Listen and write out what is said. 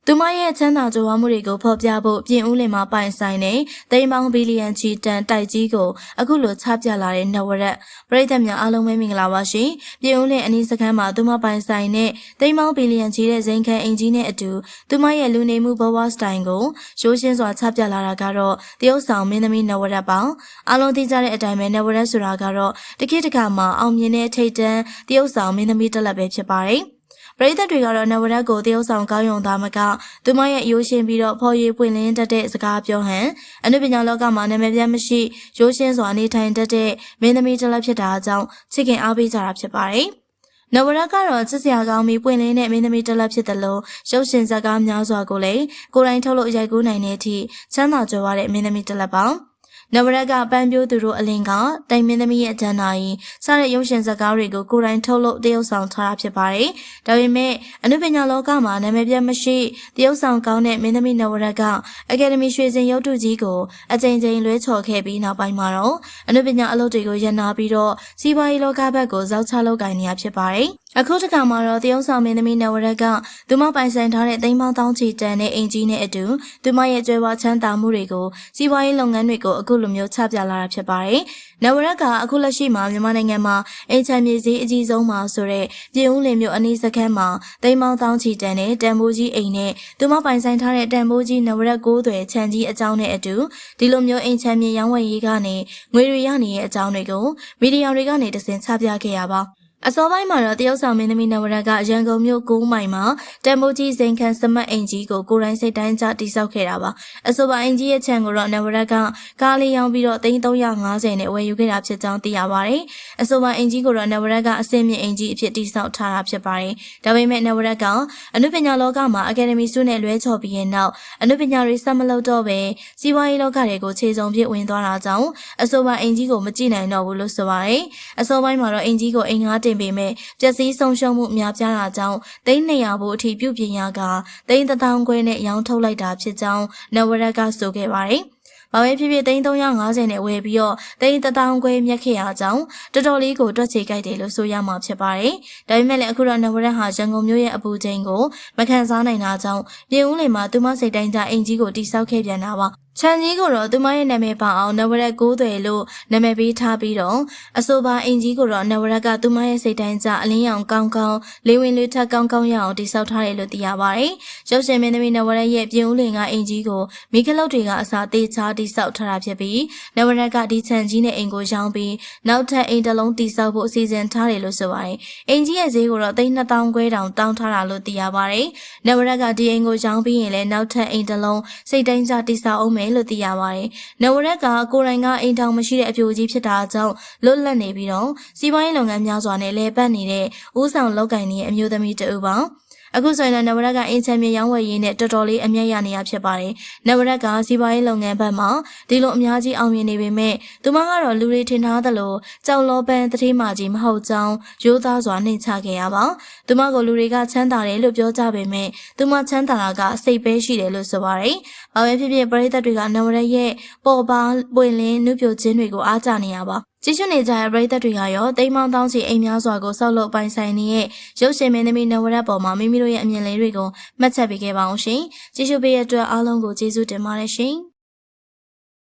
သူမရဲ့ချမ်းသာကြွယ်ဝမှုတွေကိုဖော်ပြဖို့ပြင်ဦးလင်မှာပိုင်ဆိုင်တဲ့သိန်းပေါင်းဘီလီယံချီတန်တိုက်ကြီးကိုအခုလိုချပြလာတဲ့နဝရက်ပရိသတ်များအားလုံးပဲမင်္ဂလာပါရှင်ပြင်ဦးလင်အနီးစခန်းမှာသူမပိုင်ဆိုင်တဲ့သိန်းပေါင်းဘီလီယံချီတဲ့ဇိမ်ခံအင်ကြီးနဲ့အတူသူမရဲ့လူနေမှုဘဝစတိုင်ကိုရိုးရှင်းစွာချပြလာတာကတော့တရုတ်ဆောင်မင်းသမီးနဝရက်ပါအားလုံးသိကြတဲ့အတိုင်းပဲနဝရက်ဆိုတာကတော့တခေတ်တစ်ခါမှာအောင်မြင်တဲ့ထိတ်တန်းတရုတ်ဆောင်မင်းသမီးတစ်လက်ပဲဖြစ်ပါတယ်ပရိသတ်တွေကတော့နဝရက်ကိုတရုတ်ဆောင်ကောင်းယုံသားမကသူမရဲ့ရိုးရှင်းပြီးတော့ဖော်ရွေပွင့်လင်းတတ်တဲ့စကားပြောဟန်အနုပညာလောကမှာနာမည်ပြမရှိရိုးရှင်းစွာနေထိုင်တတ်တဲ့မင်းသမီးတစ်လက်ဖြစ်တာကြောင့်ချစ်ခင်အားပေးကြတာဖြစ်ပါတယ်နဝရက်ကတော့ချစ်စရာကောင်းပြီးပွင့်လင်းတဲ့မင်းသမီးတစ်လက်ဖြစ်တယ်လို့ရုပ်ရှင်ဇာတ်ကားများစွာကိုလည်းကိုယ်တိုင်ထုတ်လို့ရိုက်ကူးနိုင်တဲ့အထိချမ်းသာကြွယ်ဝတဲ့မင်းသမီးတစ်လက်ပါနဝရက်ကပန်းပြိုးသူတို့အလင်းကတိုင်မင်းသမီးရဲ့အတန်းနာရီစတဲ့ရုပ်ရှင်ဇာတ်ကားတွေကိုကိုယ်တိုင်ထုတ်လို့တရုတ်ဆောင်ထားတာဖြစ်ပါတယ်။ဒါပေမဲ့အနုပညာလောကမှာနာမည်ပြမရှိတရုတ်ဆောင်ကောင်းတဲ့မင်းသမီးနဝရက်ကအကယ်ဒမီရွှေစင်ရုပ်တုကြီးကိုအကြိမ်ကြိမ်လွှဲချော်ခဲ့ပြီးနောက်ပိုင်းမှာတော့အနုပညာအလုပ်တွေကိုရန်နာပြီးတော့စီးပွားရေးလောကဘက်ကိုဇောက်ချလုပ်ကိုင်နေရဖြစ်ပါတယ်။အခုတစ်ခါမှာတော့တရုတ်ဆောင်မင်းသမီးနဝရက်ကသူမပိုင်ဆိုင်ထားတဲ့သိန်းပေါင်းတောင်းချီတန်တဲ့အင်ကြီးနဲ့အတူသူမရဲ့ကြွယ်ဝချမ်းသာမှုတွေကိုစီးပွားရေးလုပ်ငန်းတွေကိုအခုလိုမျိုးချပြလာတာဖြစ်ပါတယ်။နဝရက်ကအခုလက်ရှိမှာမြန်မာနိုင်ငံမှာအိမ်ချမ်းမြေစည်းအကြီးဆုံးမှာဆိုတဲ့ပြည်ဦးလင်မြို့အနီးစခန်းမှာသိန်းပေါင်းတောင်းချီတန်တဲ့တန်ဖိုးကြီးအိမ်နဲ့သူမပိုင်ဆိုင်ထားတဲ့တန်ဖိုးကြီးနဝရက်ကိုးသွယ်ခြံကြီးအကြောင်းနဲ့အတူဒီလိုမျိုးအိမ်ချမ်းမြေရောင်းဝယ်ရေးကနေငွေတွေရနေတဲ့အကြောင်းတွေကိုမီဒီယာတွေကနေတဆင့်ချပြခဲ့ရပါအစောပိုင်းမှာတော့တရုတ်ဆောင်မင်းသမီးနဝရက်ကရန်ကုန်မြို့9မိုင်မှာတန်မိုးကြီးဇိမ်ခံစမတ်အင်ကြီးကိုကိုယ်တိုင်စိတ်တိုင်းကျတိစောက်ခဲ့တာပါအဆိုပါအင်ကြီးရဲ့ခြံကိုတော့နဝရက်ကကားလေးရောင်းပြီးတော့350နဲ့ဝယ်ယူခဲ့တာဖြစ်ကြောင်းသိရပါတယ်အဆိုပါအင်ကြီးကိုတော့နဝရက်ကအစင်းမြင့်အင်ကြီးအဖြစ်တိစောက်ထားတာဖြစ်ပါတယ်ဒါပေမဲ့နဝရက်ကအနုပညာလောကမှာအကယ်ဒမီဆုနဲ့လွဲချော်ပြီးရဲ့နောက်အနုပညာတွေဆက်မလုပ်တော့ပဲစီးပွားရေးလောကတွေကိုခြေစုံပြစ်ဝင်သွားတာကြောင့်အဆိုပါအင်ကြီးကိုမကြည့်နိုင်တော့ဘူးလို့ဆိုပါတယ်အစောပိုင်းမှာတော့အင်ကြီးကိုအိမ်ငှားတင်ပေမဲ့ပျက်စီးဆုံးရှုံးမှုများပြားတာကြောင့်300ဘူးအထိပြုပြင်ရက3,000ခွဲနဲ့ရောင်းထုတ်လိုက်တာဖြစ်ကြောင်းနဝရက်ကဆိုခဲ့ပါတယ်။ဘာပဲဖြစ်ဖြစ်350နဲ့ဝယ်ပြီးတော့3,000ခွဲမြတ်ခဲ့ရကြောင်းတော်တော်လေးကိုတွက်ချေကြိုက်တယ်လို့ဆိုရမှာဖြစ်ပါတယ်။ဒါပေမဲ့လည်းအခုတော့နဝရက်ဟာရန်ကုန်မြို့ရဲ့အပူချိန်ကိုမခံစားနိုင်တာကြောင့်ပြင်ဦးလင်မှာသူမစိတ်တိုင်းကျအင်ကြီးကိုတိစောက်ခဲ့ပြန်တာပါ။ချန်ကြီးကိုတော့သူမရဲ့နာမည်ပါအောင်နဝရက်ကိုးသွယ်လို့နာမည်ပေးထားပြီးတော့အဆိုပါအင်ကြီးကိုတော့နဝရက်ကသူမရဲ့စိတ်တိုင်းကျအလင်းရောင်ကောင်းကောင်းလေးဝင်လေးထက်ကောင်းကောင်းရအောင်တိစောက်ထားတယ်လို့သိရပါတယ်။ရုပ်ရှင်မင်းသမီးနဝရက်ရဲ့ပြင်ဦးလင်ကအင်ကြီးကိုမိခလုတ်တွေကအစားသေးချာတိစောက်ထားတာဖြစ်ပြီးနဝရက်ကဒီချန်ကြီးနဲ့အင်ကိုရောင်းပြီးနောက်ထပ်အိမ်တစ်လုံးတိစောက်ဖို့အစီအစဉ်ထားတယ်လို့ဆိုပါတယ်။အင်ကြီးရဲ့ဈေးကိုတော့3,000ခွဲတောင်တောင်းထားတာလို့သိရပါတယ်။နဝရက်ကဒီအိမ်ကိုရောင်းပြီးရင်လည်းနောက်ထပ်အိမ်တစ်လုံးစိတ်တိုင်းကျတိစောက်အောင်မယ်လို့သိရပါတယ်။နဝရက်ကကိုယ်တိုင်ကအိမ်ထောင်မရှိတဲ့အပြိုကြီးဖြစ်တာကြောင့်လွတ်လပ်နေပြီးတော့စီးပွားရေးလုပ်ငန်းများစွာနဲ့လဲပတ်နေတဲ့ဦးဆောင်လုပ်ကိုင်နေတဲ့အမျိုးသမီးတဦးပါအခုဆိုရင်နဝရက်ကအင်ချမ်းမြေရောင်းဝယ်ရေးနဲ့တော်တော်လေးအမြတ်ရနေရဖြစ်ပါတယ်။နဝရက်ကစီးပွားရေးလုပ်ငန်းဘက်မှာဒီလိုအများကြီးအောင်မြင်နေပေမဲ့သူမကတော့လူတွေထင်ထားသလိုကြောက်လောပန်းတတိမာကြီးမဟုတ်ကြောင်းရိုးသားစွာနှိမ်ချခဲ့ရပါ။သူမကိုလူတွေကချမ်းသာတယ်လို့ပြောကြပေမဲ့သူမချမ်းသာတာကစိတ်ပဲရှိတယ်လို့ဆိုပါတယ်။ဘာပဲဖြစ်ဖြစ်ပရိသတ်တွေကနဝရက်ရဲ့ပေါ်ပါပွင့်လင်းနှုတ်ပြခြင်းတွေကိုအားကြနေရပါကြည့်ရှုနေကြတဲ့ပရိသတ်တွေကရောသိမ်းမောင်းတောင်းချီအိမ်များစွာကိုဆောက်လုပ်ပိုင်ဆိုင်နေတဲ့ရုပ်ရှင်မင်းသမီးနဝရက်ပေါ်မှာမိမိတို့ရဲ့အမြင်လေးတွေကိုမှတ်ချက်ပေးခဲ့ပါအောင်ရှင်။ကြည့်ရှုပေးတဲ့အတွက်အားလုံးကိုကျေးဇူးတင်ပါတယ်ရှင်။